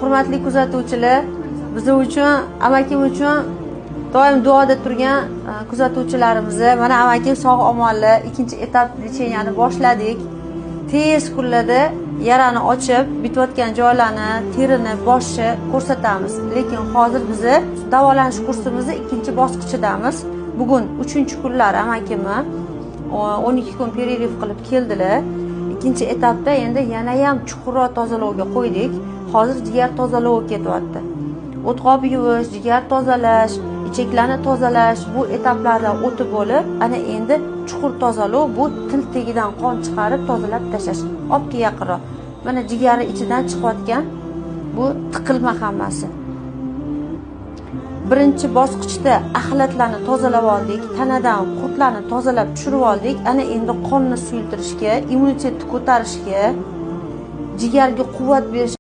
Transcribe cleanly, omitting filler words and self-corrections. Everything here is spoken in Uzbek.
Hurmatli kuzatuvchilar, biz uchun, amakim uchun doim duoda turgan kuzatuvchilarimiz, mana amakim sog' omonli ikkinchi etap lecheniyani boshladik. Tez kunlarda yarani ochib, bitayotgan joylarni, terini, boshni ko'rsatamiz. Lekin hozir biz davolanish kursimizni ikkinchi bosqichidamiz. Bugun 3-kunlar amakimni 12 kun pereriv qilib keldilar. Ikkinchi etapda endi yana ham chuqurroq tozalovga qo'ydik. Hozir jigar tozalovi ketyapti. O'tqob yuvish, jigar tozalash, ichaklarni tozalash bu etaplardan o'tib bo'lib, ana endi chuqur tozalov, bu til tagidan qon chiqarib tozalab tashlash. Obki yaqinroq. Mana jigari ichidan chiqayotgan bu tiqilma hammasi. Birinchi bosqichda axlatlarni tozalab oldik, tanadan qurtlarni tozalab tushirib oldik. Ana endi qonni suyultirishga, immunitetni ko'tarishga, jigarga quvvat berish